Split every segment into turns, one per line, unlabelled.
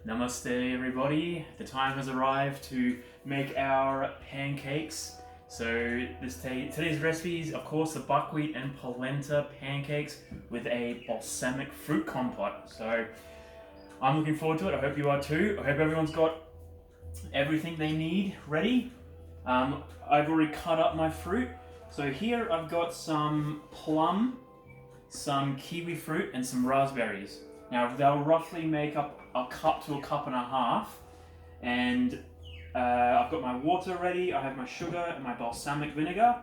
Namaste everybody, the time has arrived to make our pancakes. So today's recipe is of course the buckwheat and polenta pancakes with a balsamic fruit compote. So I'm looking forward to it, I hope you are too. I hope everyone's got everything they need ready. I've already cut up my fruit. So here I've got some plum, some kiwi fruit and some raspberries. Now they'll roughly make up a cup to a cup and a half, and I've got my water ready, I have my sugar and my balsamic vinegar.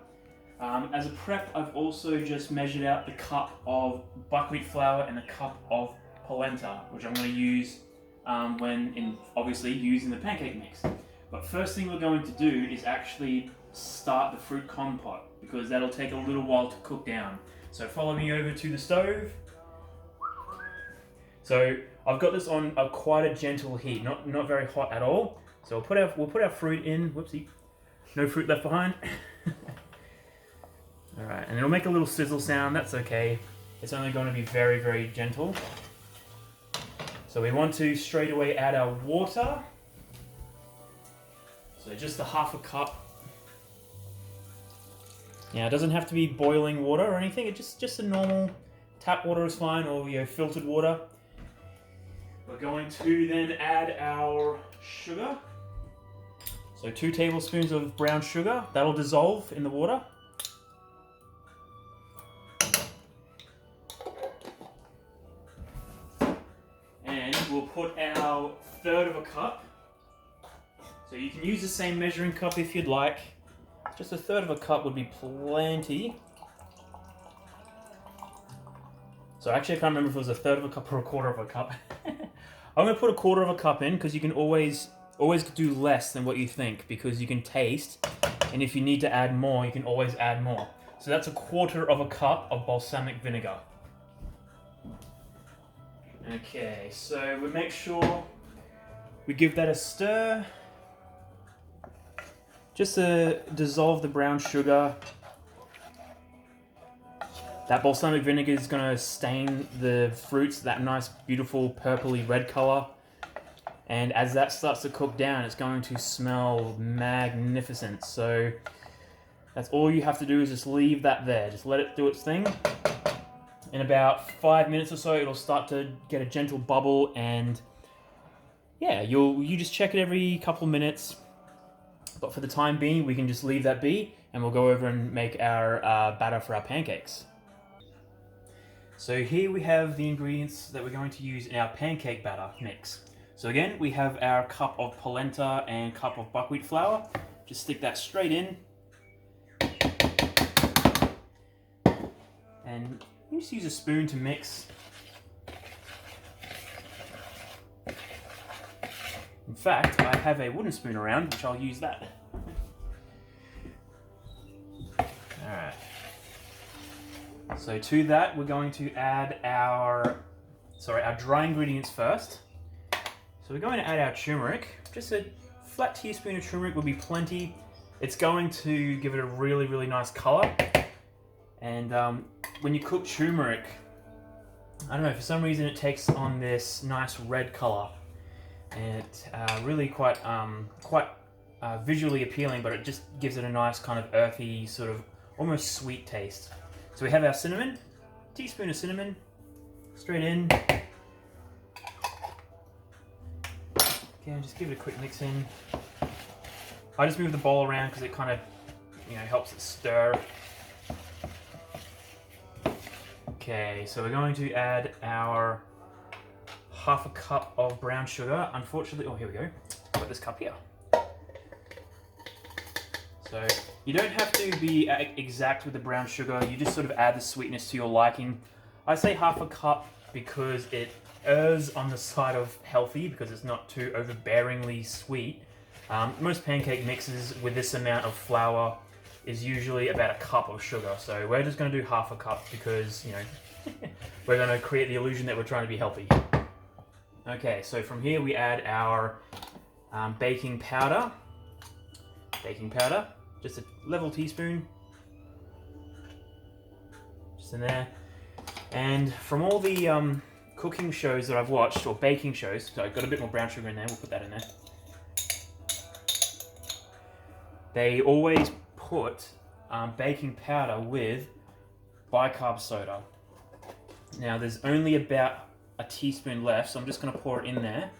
As a prep, I've also just measured out the cup of buckwheat flour and a cup of polenta, which I'm going to use obviously using the pancake mix. But first thing we're going to do is actually start the fruit compote, because that'll take a little while to cook down. So follow me over to the stove. So I've got this on quite a gentle heat, not very hot at all. So we'll put our fruit in. Whoopsie, no fruit left behind. All right, and it'll make a little sizzle sound. That's okay. It's only going to be very, very gentle. So we want to straight away add our water. So just a half a cup. Now it doesn't have to be boiling water or anything. It's just a normal tap water is fine, or filtered water. We're going to then add our sugar. So 2 tablespoons of brown sugar. That'll dissolve in the water. And we'll put our 1/3 of a cup. So you can use the same measuring cup if you'd like. Just a 1/3 of a cup would be plenty. So actually I can't remember if it was a 1/3 of a cup or a 1/4 of a cup. I'm going to put a 1/4 of a cup in, because you can always do less than what you think, because you can taste, and if you need to add more, you can always add more. So that's a 1/4 of a cup of balsamic vinegar. Okay, so we make sure we give that a stir, just to dissolve the brown sugar. That balsamic vinegar is going to stain the fruits that nice, beautiful, purpley red color. And as that starts to cook down, it's going to smell magnificent. So that's all you have to do, is just leave that there. Just let it do its thing. In about 5 minutes or so, it'll start to get a gentle bubble, and yeah, you just check it every couple minutes. But for the time being, we can just leave that be, and we'll go over and make our batter for our pancakes. So here we have the ingredients that we're going to use in our pancake batter mix. So again, we have our cup of polenta and cup of buckwheat flour. Just stick that straight in. And you just use a spoon to mix. In fact, I have a wooden spoon around, which I'll use that. Alright. So to that, we're going to add our dry ingredients first. So we're going to add our turmeric. Just a flat teaspoon of turmeric will be plenty. It's going to give it a really, really nice color. And when you cook turmeric, I don't know, for some reason it takes on this nice red color. And it's really quite visually appealing, but it just gives it a nice kind of earthy, sort of almost sweet taste. So we have our cinnamon, teaspoon of cinnamon, straight in. Okay, just give it a quick mix in. I just move the bowl around because it kind of, helps it stir. Okay, so we're going to add our half a cup of brown sugar. Unfortunately, here we go. I've got this cup here. So you don't have to be exact with the brown sugar. You just sort of add the sweetness to your liking. I say half a cup because it errs on the side of healthy, because it's not too overbearingly sweet. Most pancake mixes with this amount of flour is usually about a cup of sugar. So we're just going to do half a cup because, we're going to create the illusion that we're trying to be healthy. Okay, so from here we add our baking powder. Just a level teaspoon. Just in there. And from all the cooking shows that I've watched, or baking shows, so I've got a bit more brown sugar in there, we'll put that in there. They always put baking powder with bicarb soda. Now there's only about a teaspoon left, so I'm just going to pour it in there.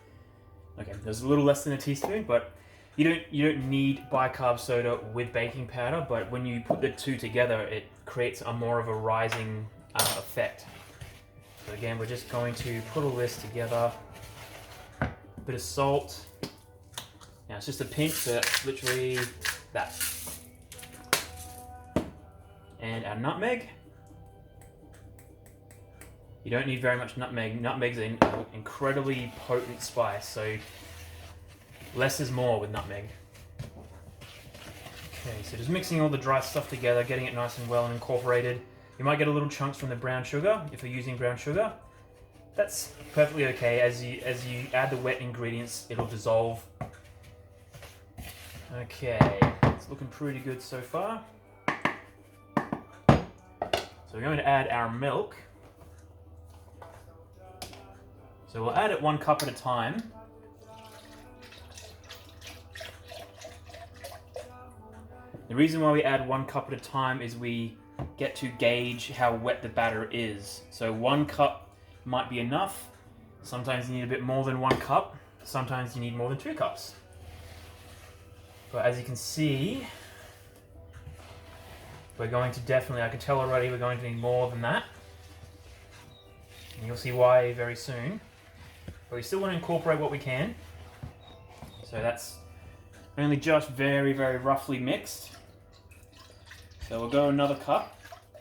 Okay, there's a little less than a teaspoon, but you don't need bicarb soda with baking powder, but when you put the two together, it creates a more of a rising effect. So again, we're just going to put all this together. A bit of salt. Now it's just a pinch, so that's literally that. And our nutmeg. You don't need very much nutmeg. Nutmeg's an incredibly potent spice, so less is more with nutmeg. Okay, so just mixing all the dry stuff together, getting it nice and well and incorporated. You might get a little chunks from the brown sugar if you're using brown sugar. That's perfectly okay. As you add the wet ingredients, it'll dissolve. Okay, it's looking pretty good so far. So we're going to add our milk. So we'll add it 1 cup at a time. The reason why we add 1 cup at a time is we get to gauge how wet the batter is. So 1 cup might be enough. Sometimes you need a bit more than 1 cup. Sometimes you need more than 2 cups. But as you can see, we're going to definitely, I can tell already, we're going to need more than that. And you'll see why very soon. But we still want to incorporate what we can. So that's only just very, very roughly mixed. So we'll go another cup.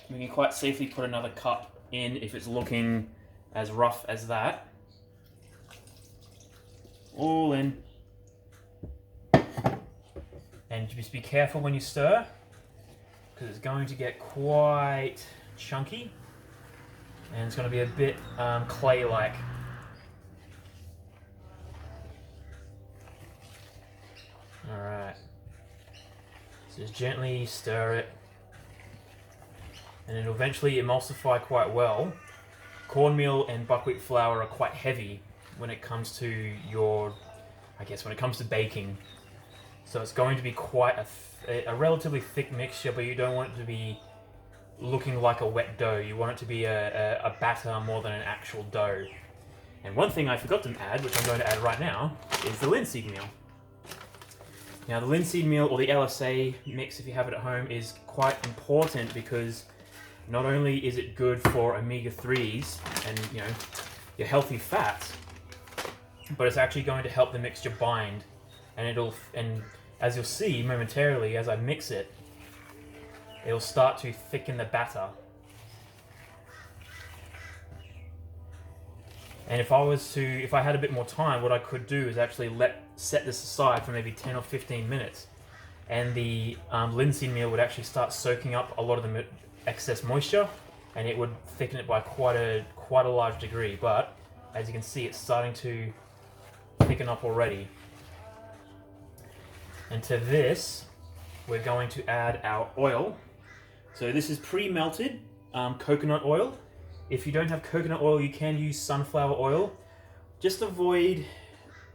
We can quite safely put another cup in if it's looking as rough as that. All in. And just be careful when you stir, because it's going to get quite chunky. And it's going to be a bit clay-like. Alright. So just gently stir it. And it'll eventually emulsify quite well. Cornmeal and buckwheat flour are quite heavy when it comes to when it comes to baking. So it's going to be quite a relatively thick mixture, but you don't want it to be looking like a wet dough. You want it to be a batter more than an actual dough. And one thing I forgot to add, which I'm going to add right now, is the linseed meal. Now the linseed meal, or the LSA mix if you have it at home, is quite important because not only is it good for omega-3s and your healthy fats, but it's actually going to help the mixture bind, and as you'll see momentarily as I mix it, it'll start to thicken the batter. And if I had a bit more time, what I could do is actually set this aside for maybe 10 or 15 minutes, and the linseed meal would actually start soaking up a lot of the excess moisture, and it would thicken it by quite a large degree. But as you can see, it's starting to thicken up already. And to this, we're going to add our oil. So this is pre-melted coconut oil. If you don't have coconut oil, you can use sunflower oil. Just avoid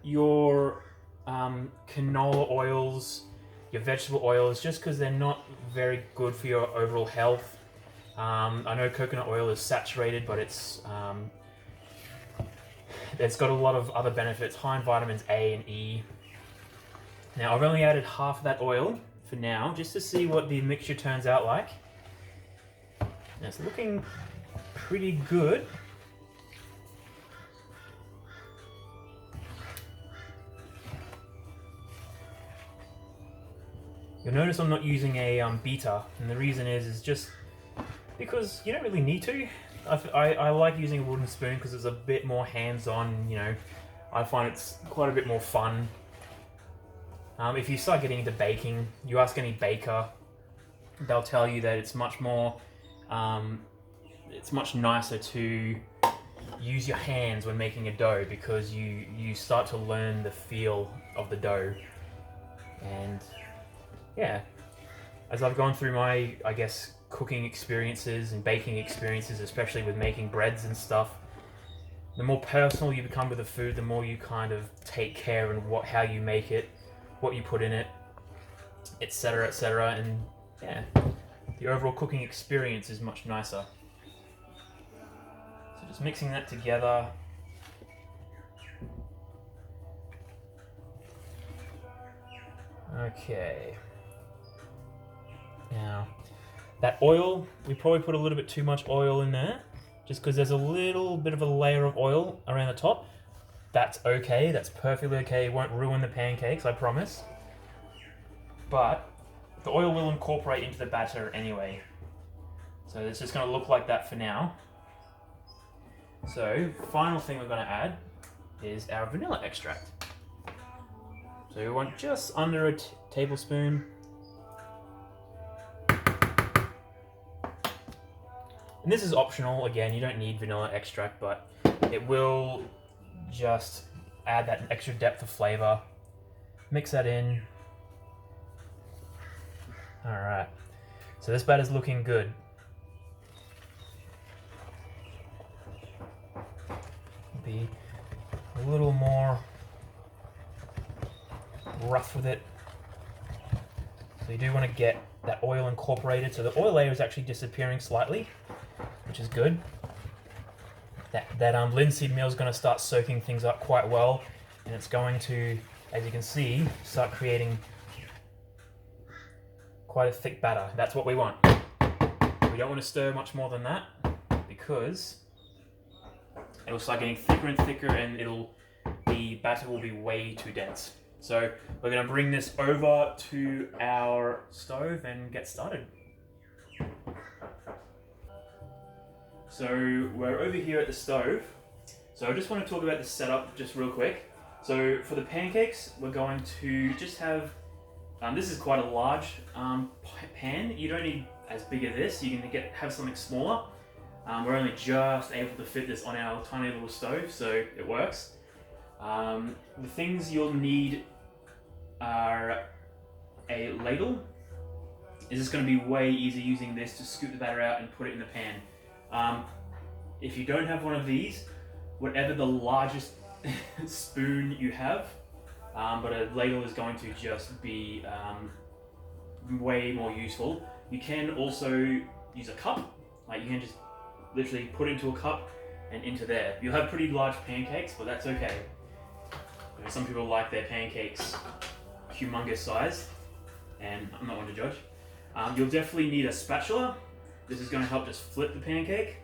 your canola oils, your vegetable oils, just because they're not very good for your overall health. I know coconut oil is saturated, but it's got a lot of other benefits, high in vitamins A and E. Now I've only added half of that oil for now, just to see what the mixture turns out like. Now it's looking pretty good. You'll notice I'm not using a beater, and the reason is just because you don't really need to. I like using a wooden spoon because it's a bit more hands-on, I find it's quite a bit more fun. If you start getting into baking, you ask any baker, they'll tell you that it's much more, it's much nicer to use your hands when making a dough, because you start to learn the feel of the dough. And yeah, as I've gone through my, cooking experiences and baking experiences, especially with making breads and stuff, The more personal you become with the food, the more you kind of take care in how you make it, what you put in it, etc., etc. And yeah, the overall cooking experience is much nicer. So just mixing that together. Okay. Now, that oil, we probably put a little bit too much oil in there, just because there's a little bit of a layer of oil around the top. That's okay, that's perfectly okay. It won't ruin the pancakes, I promise. But the oil will incorporate into the batter anyway. So it's just going to look like that for now. So, final thing we're going to add is our vanilla extract. So we want just under a tablespoon. And this is optional, again, you don't need vanilla extract, but it will just add that extra depth of flavor. Mix that in. Alright, so this batter's looking good. Be a little more rough with it. So you do want to get that oil incorporated. So the oil layer is actually disappearing slightly, which is good. That linseed meal is going to start soaking things up quite well, and it's going to, as you can see, start creating quite a thick batter. That's what we want. We don't want to stir much more than that, because it'll start getting thicker and thicker, and the batter will be way too dense. So we're going to bring this over to our stove and get started. So we're over here at the stove. So I just want to talk about the setup just real quick. So for the pancakes, we're going to just have, this is quite a large pan. You don't need as big as this. You can have something smaller. We're only just able to fit this on our tiny little stove, so it works. The things you'll need are a ladle. It's just going to be way easier using this to scoop the batter out and put it in the pan. If you don't have one of these, whatever the largest spoon you have, but a ladle is going to just be way more useful. You can also use a cup. Like you can just literally put it into a cup and into there. You'll have pretty large pancakes, but that's okay. You know, some people like their pancakes humongous size, and I'm not one to judge. You'll definitely need a spatula. This is going to help just flip the pancake.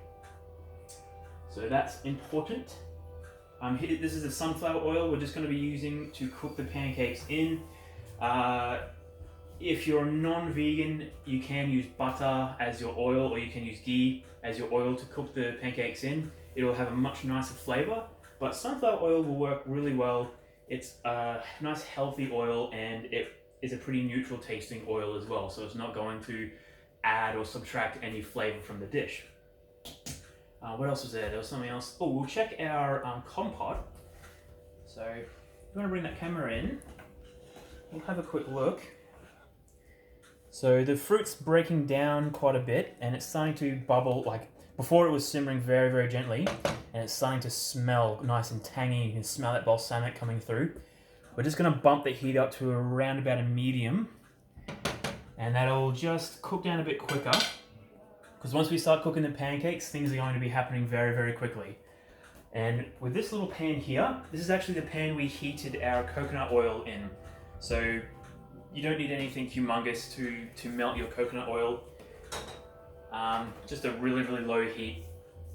So that's important. This is the sunflower oil we're just going to be using to cook the pancakes in. If you're non-vegan, you can use butter as your oil, or you can use ghee as your oil to cook the pancakes in. It'll have a much nicer flavor, but sunflower oil will work really well. It's a nice healthy oil, and it is a pretty neutral tasting oil as well, so it's not going to add or subtract any flavor from the dish. What else was there? There was something else. Oh, we'll check our compote. So if you want to bring that camera in, we'll have a quick look. So the fruit's breaking down quite a bit, and it's starting to bubble. Like before, it was simmering very, very gently, and it's starting to smell nice and tangy. You can smell that balsamic coming through. We're just going to bump the heat up to around about a medium, and that'll just cook down a bit quicker. Because once we start cooking the pancakes, things are going to be happening very, very quickly. And with this little pan here, this is actually the pan we heated our coconut oil in. So you don't need anything humongous to melt your coconut oil. Just a really, really low heat,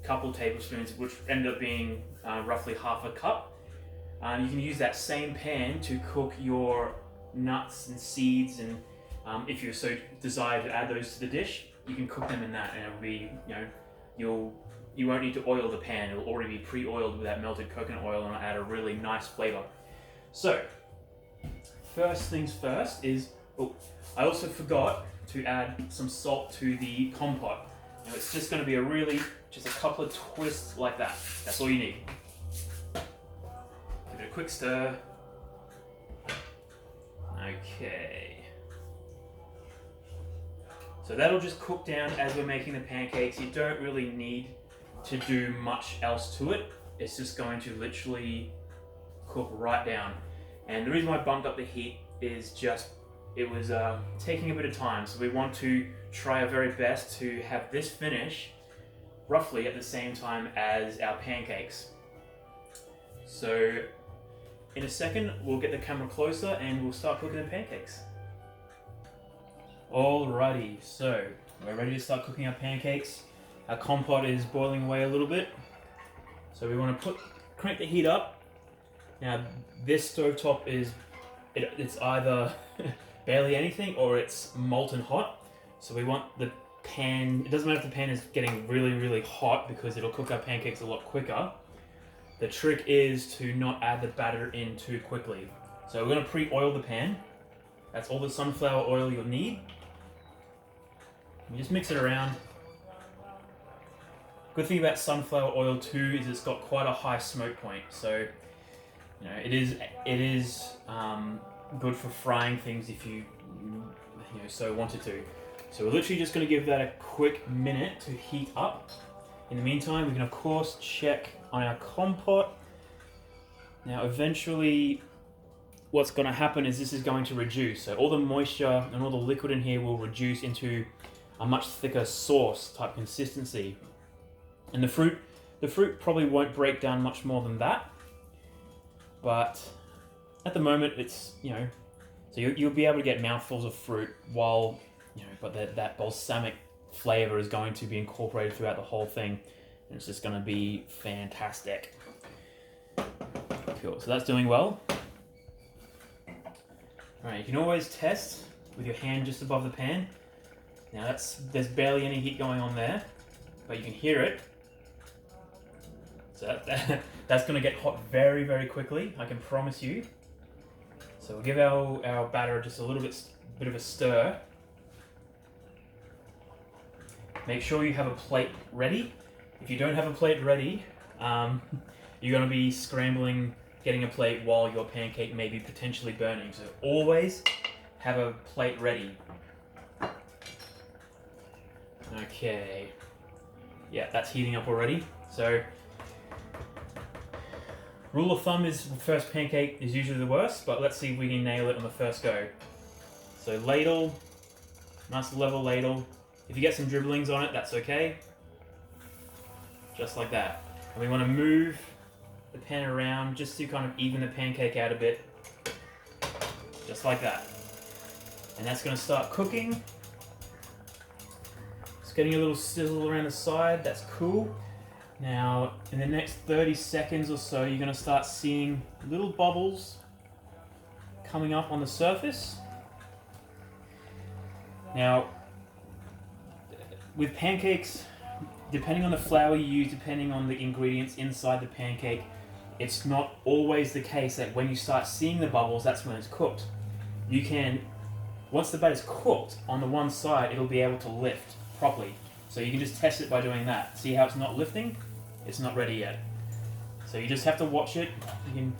couple tablespoons, which end up being roughly half a cup. You can use that same pan to cook your nuts and seeds, and if you so desire to add those to the dish, you can cook them in that, and it'll be, you won't need to oil the pan. It'll already be pre-oiled with that melted coconut oil, and it'll add a really nice flavor. So, first things first is, I also forgot to add some salt to the compote. Now it's just going to be just a couple of twists like that. That's all you need. Give it a quick stir. Okay. So that'll just cook down as we're making the pancakes. You don't really need to do much else to it. it's just going to literally cook right down. And the reason why I bumped up the heat is just, it was taking a bit of time. So we want to try our very best to have this finish roughly at the same time as our pancakes. So in a second, we'll get the camera closer and we'll start cooking the pancakes. Alrighty, so we're ready to start cooking our pancakes. Our compote is boiling away a little bit. So we want to crank the heat up. Now this stovetop it's either barely anything or it's molten hot. So we want the pan, it doesn't matter if the pan is getting really hot because it'll cook our pancakes a lot quicker. The trick is to not add the batter in too quickly. So we're going to pre-oil the pan. That's all the sunflower oil you'll need. You just mix it around. Good thing about sunflower oil too is it's got quite a high smoke point. So, you know, it is good for frying things if you so wanted to. So we're literally just going to give that a quick minute to heat up. In the meantime, we can of course check on our compote. Now eventually what's going to happen is this is going to reduce. So all the moisture and all the liquid in here will reduce into a much thicker sauce type consistency. And the fruit probably won't break down much more than that. But at the moment it's, so you'll be able to get mouthfuls of fruit while, but that balsamic flavor is going to be incorporated throughout the whole thing. And it's just going to be fantastic. Cool, so that's doing well. Alright, you can always test with your hand just above the pan. Now there's barely any heat going on there, but you can hear it. So that's going to get hot very quickly, I can promise you. So we'll give our batter just a little bit of a stir. Make sure you have a plate ready. If you don't have a plate ready, you're going to be scrambling getting a plate while your pancake may be potentially burning. So always have a plate ready. Okay. Yeah, that's heating up already. So rule of thumb is the first pancake is usually the worst, but let's see if we can nail it on the first go. So ladle, nice level ladle. If you get some dribblings on it, that's okay. Just like that. And we want to move the pan around just to kind of even the pancake out a bit. Just like that. And that's going to start cooking. It's getting a little sizzle around the side, that's cool. Now, in the next 30 seconds or so, you're going to start seeing little bubbles coming up on the surface. Now, with pancakes, depending on the flour you use, depending on the ingredients inside the pancake, it's not always the case that when you start seeing the bubbles, that's when it's cooked. You can, once the batter's cooked, on the one side, it'll be able to lift properly. So you can just test it by doing that. See how it's not lifting? It's not ready yet. So you just have to watch it. You can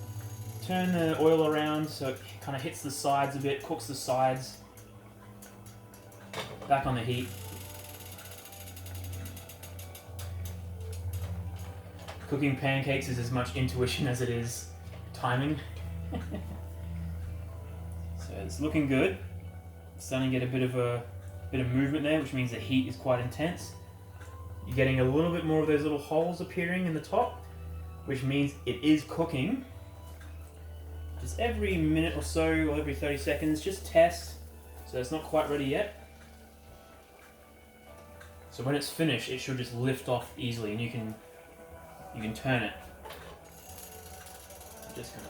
turn the oil around so it kind of hits the sides a bit, cooks the sides. Back on the heat. Cooking pancakes is as much intuition as it is timing. So it's looking good. It's starting to get a bit of movement there, which means the heat is quite intense. You're getting a little bit more of those little holes appearing in the top, which means it is cooking. Just every minute or so, or every 30 seconds, just test. So it's not quite ready yet. So when it's finished, it should just lift off easily, and you can turn it. I'm just gonna.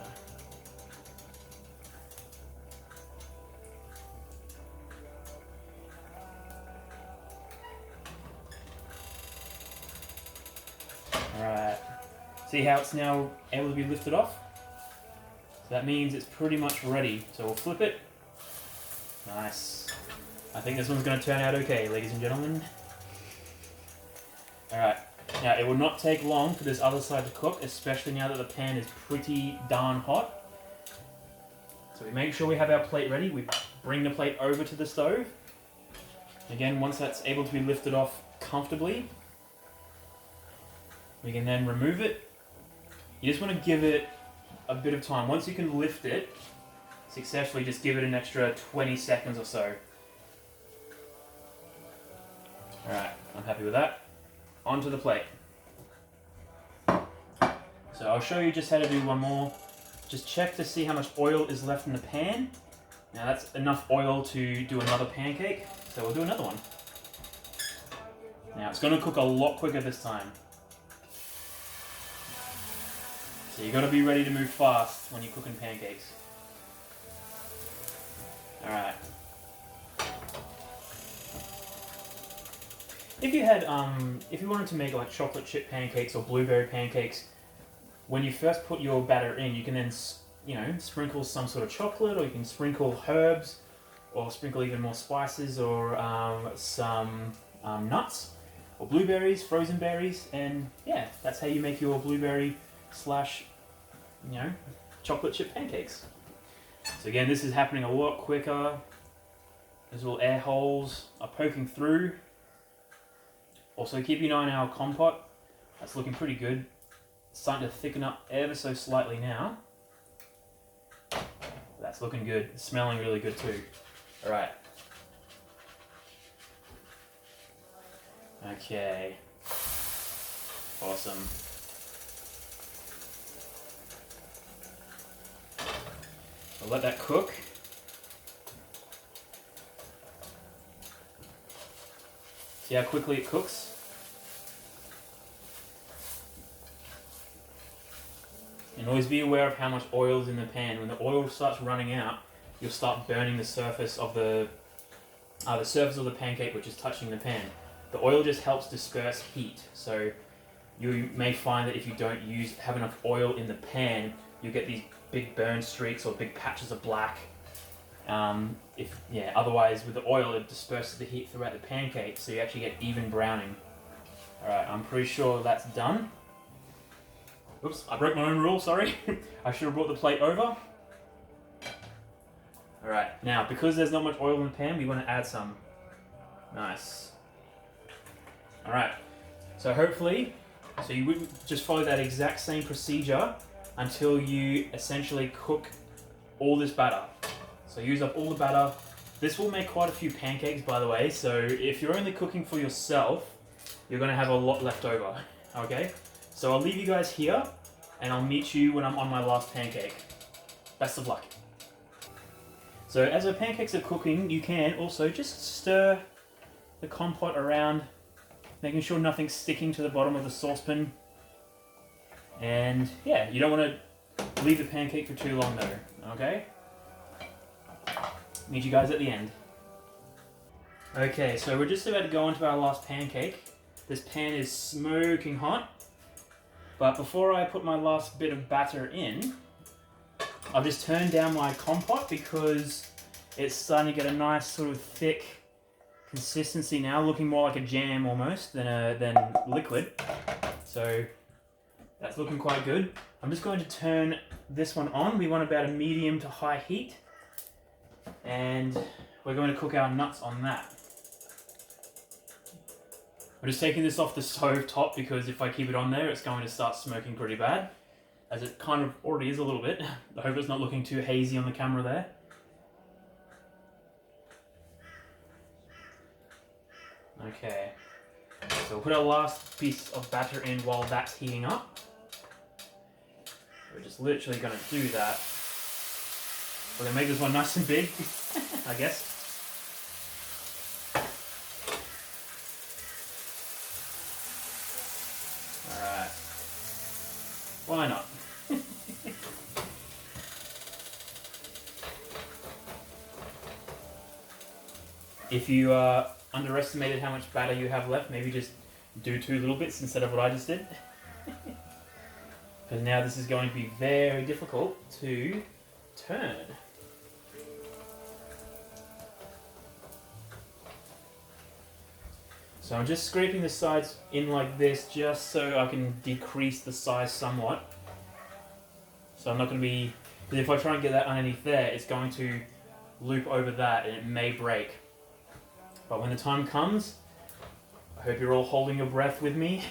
Alright. See how it's now able to be lifted off? So that means it's pretty much ready. So we'll flip it. Nice. I think this one's going to turn out okay, ladies and gentlemen. Alright. Now, it will not take long for this other side to cook, especially now that the pan is pretty darn hot. So we make sure we have our plate ready. We bring the plate over to the stove. Again, once that's able to be lifted off comfortably, we can then remove it You just want to give it a bit of time. Once you can lift it successfully, just give it an extra 20 seconds or so. Alright, I'm happy with that. Onto the plate. So I'll show you just how to do one more. Just check to see how much oil is left in the pan. Now that's enough oil to do another pancake, so we'll do another one. Now it's going to cook a lot quicker this time. So you've got to be ready to move fast when you're cooking pancakes. Alright. If you wanted to make like chocolate chip pancakes or blueberry pancakes, when you first put your batter in, you can then, sprinkle some sort of chocolate, or you can sprinkle herbs, or sprinkle even more spices, or some nuts, or blueberries, frozen berries, and yeah, that's how you make your blueberry slash, chocolate chip pancakes. So again, this is happening a lot quicker. Those little air holes are poking through. Also, keep an eye on our compote. That's looking pretty good. It's starting to thicken up ever so slightly now. That's looking good. It's smelling really good too. Alright. Okay. Awesome. I'll let that cook. See how quickly it cooks? And always be aware of how much oil is in the pan. When the oil starts running out, you'll start burning the surface of the pancake which is touching the pan. The oil just helps disperse heat. So you may find that if you don't have enough oil in the pan, you get these big burn streaks or big patches of black. Otherwise with the oil it disperses the heat throughout the pancake, so you actually get even browning. Alright, I'm pretty sure that's done. Oops, I broke my own rule, sorry. I should have brought the plate over. Alright, now because there's not much oil in the pan, we want to add some. Nice. Alright, so you would just follow that exact same procedure until you essentially cook all this batter. So use up all the batter. This will make quite a few pancakes, by the way, so if you're only cooking for yourself, you're going to have a lot left over, okay? So I'll leave you guys here, and I'll meet you when I'm on my last pancake. Best of luck. So as the pancakes are cooking, you can also just stir the compote around, making sure nothing's sticking to the bottom of the saucepan. And yeah, you don't want to leave the pancake for too long though, okay? Meet you guys at the end. Okay, so we're just about to go on to our last pancake. This pan is smoking hot. But before I put my last bit of batter in, I'll just turn down my compote because it's starting to get a nice sort of thick consistency now, looking more like a jam almost than liquid. So that's looking quite good. I'm just going to turn this one on. We want about a medium to high heat. And we're going to cook our nuts on that. I'm just taking this off the stove top because if I keep it on there, it's going to start smoking pretty bad, as it kind of already is a little bit. I hope it's not looking too hazy on the camera there. Okay, so we'll put our last piece of batter in while that's heating up. We're just literally going to do that. We're going to make this one nice and big, I guess. Alright. Why not? If you underestimated how much batter you have left, maybe just do 2 little bits instead of what I just did. Because now this is going to be very difficult to turn. So I'm just scraping the sides in like this just so I can decrease the size somewhat. So I'm not going to be, because if I try and get that underneath there, it's going to loop over that and it may break. But when the time comes, I hope you're all holding your breath with me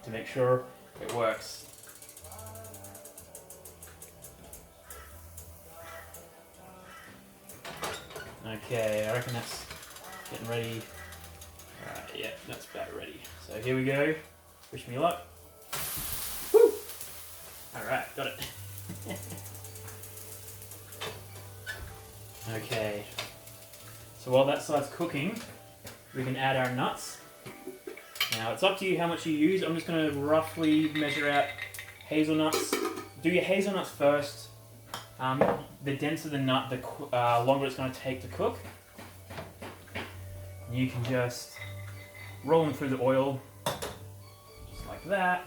to make sure it works. Okay, I reckon that's getting ready. Alright, yeah, that's about ready. So here we go. Wish me luck. Woo! Alright, got it. Okay. So while that side's cooking, we can add our nuts. Now it's up to you how much you use. I'm just going to roughly measure out hazelnuts. Do your hazelnuts first. The denser the nut, the longer it's going to take to cook. You can just roll them through the oil, just like that.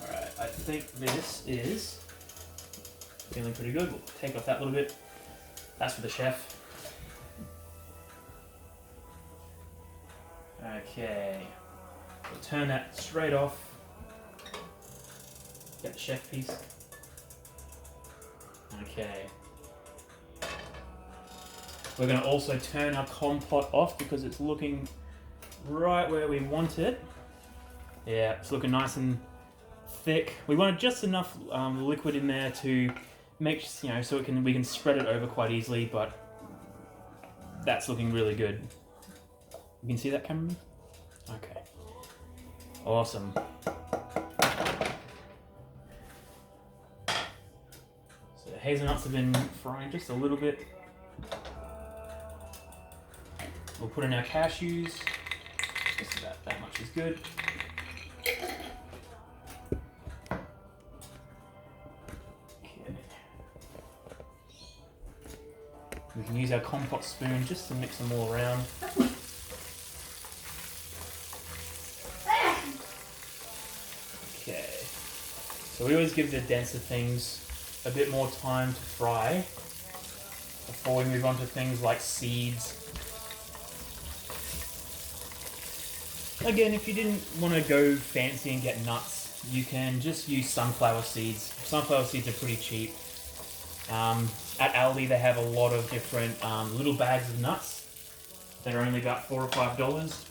Alright, I think this is feeling pretty good. We'll take off that little bit. That's for the chef. Okay, we'll turn that straight off. Get the chef piece. Okay. We're going to also turn our compote off because it's looking right where we want it. Yeah, it's looking nice and thick. We wanted just enough liquid in there to make, so we can spread it over quite easily, but that's looking really good. You can see that, cameraman? Okay. Awesome. So the hazelnuts have been frying just a little bit. We'll put in our cashews. Just about that much is good. Okay. We can use our compote spoon just to mix them all around. Okay. So we always give the denser things a bit more time to fry before we move on to things like seeds. Again, if you didn't want to go fancy and get nuts, you can just use sunflower seeds. Sunflower seeds are pretty cheap. At Aldi they have a lot of different little bags of nuts that are only about $4 or $5.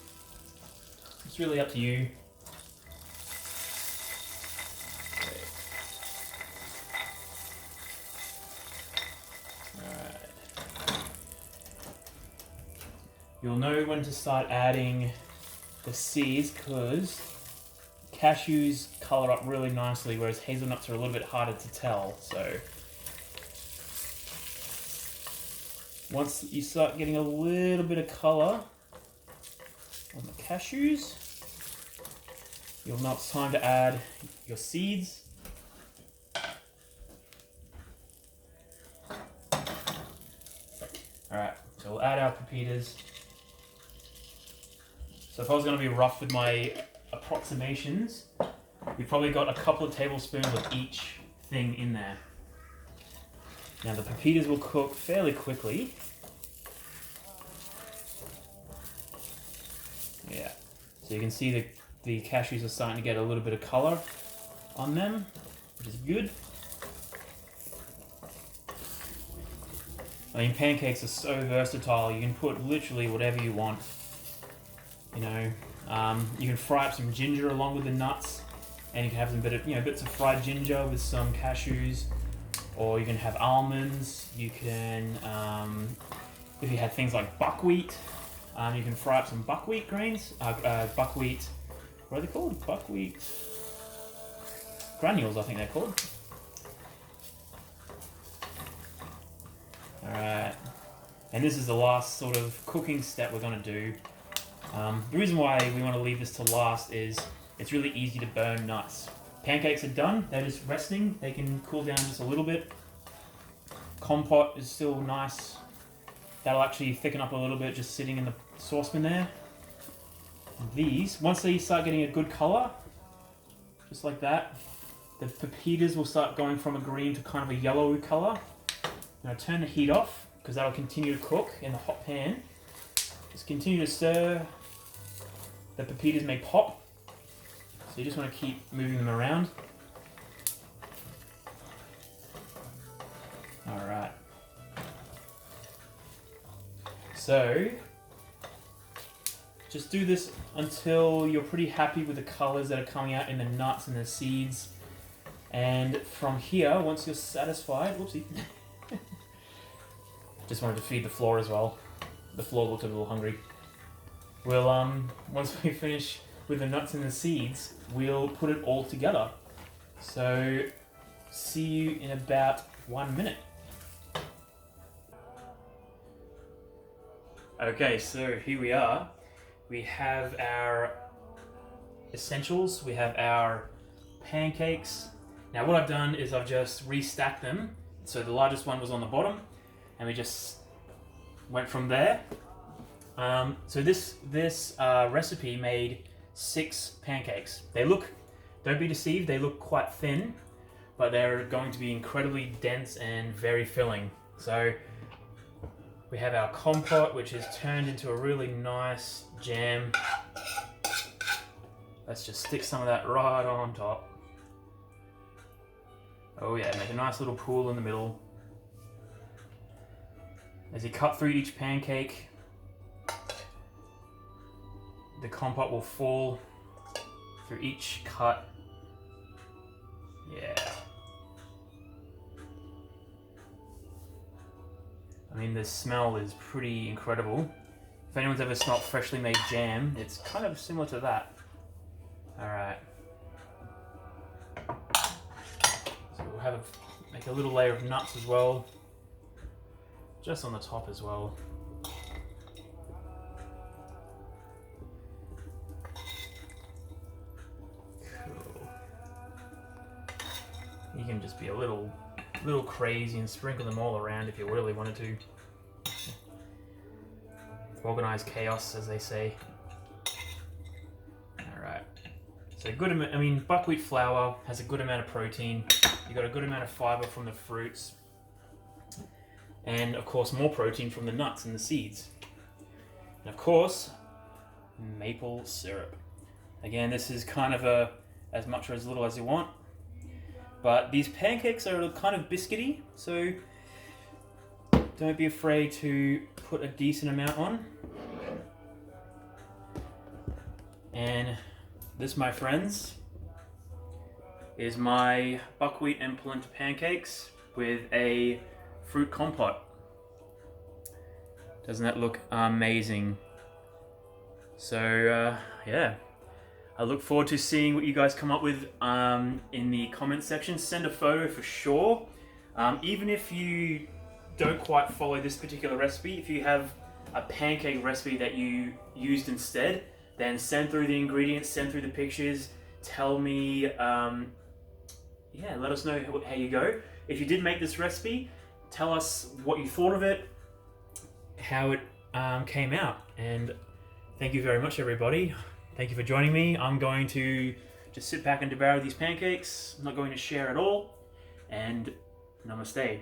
It's really up to you. Alright. You'll know when to start adding the seeds because cashews colour up really nicely, whereas hazelnuts are a little bit harder to tell. So once you start getting a little bit of colour on the cashews, you'll know it's time to add your seeds. Alright, so we'll add our pepitas. So if I was going to be rough with my approximations, we've probably got a couple of tablespoons of each thing in there. Now the pepitas will cook fairly quickly. Yeah, so you can see the cashews are starting to get a little bit of colour on them, which is good. I mean, pancakes are so versatile. You can put literally whatever you want. You can fry up some ginger along with the nuts, and you can have some bits of fried ginger with some cashews, or you can have almonds. You can, if you had things like buckwheat, you can fry up some buckwheat grains. Buckwheat, what are they called? Buckwheat granules, I think they're called. All right, and this is the last sort of cooking step we're going to do. The reason why we want to leave this to last is it's really easy to burn nuts. Pancakes are done, they're just resting, they can cool down just a little bit. Compote is still nice. That'll actually thicken up a little bit just sitting in the saucepan there. And these, once they start getting a good colour, just like that, the pepitas will start going from a green to kind of a yellowy colour. Now turn the heat off because that'll continue to cook in the hot pan. Just continue to stir. The pepitas may pop, so you just want to keep moving them around. Alright. So, just do this until you're pretty happy with the colours that are coming out in the nuts and the seeds. And from here, once you're satisfied, whoopsie, just wanted to feed the floor as well. The floor looked a little hungry. We'll once we finish with the nuts and the seeds, we'll put it all together. So see you in about 1 minute. Okay, so here we are. We have our essentials. We have our pancakes. Now what I've done is I've just restacked them. So the largest one was on the bottom, and we just went from there. So this recipe made 6 pancakes. They look, don't be deceived, they look quite thin, but they're going to be incredibly dense and very filling. So we have our compote, which is turned into a really nice jam. Let's just stick some of that right on top. Oh yeah, make a nice little pool in the middle. As you cut through each pancake, the compote will fall through each cut. Yeah. I mean, the smell is pretty incredible. If anyone's ever smelled freshly made jam, it's kind of similar to that. Alright. So we'll make a little layer of nuts as well. Just on the top as well. Cool. You can just be a little crazy and sprinkle them all around if you really wanted to. Organized chaos, as they say. Alright. So good amount, I mean, buckwheat flour has a good amount of protein. You got a good amount of fiber from the fruits. And of course more protein from the nuts and the seeds. And of course, maple syrup. Again, this is kind of as much or as little as you want. But these pancakes are kind of biscuity, so don't be afraid to put a decent amount on. And this, my friends, is my buckwheat and polenta pancakes with a fruit compote. Doesn't that look amazing? So yeah, I look forward to seeing what you guys come up with in the comment section. Send a photo for sure. Even if you don't quite follow this particular recipe, if you have a pancake recipe that you used instead, then send through the ingredients, send through the pictures, tell me, yeah, let us know how you go. If you did make this recipe, tell us what you thought of it, how it came out, and thank you very much, everybody. Thank you for joining me. I'm going to just sit back and devour these pancakes. I'm not going to share at all, and namaste.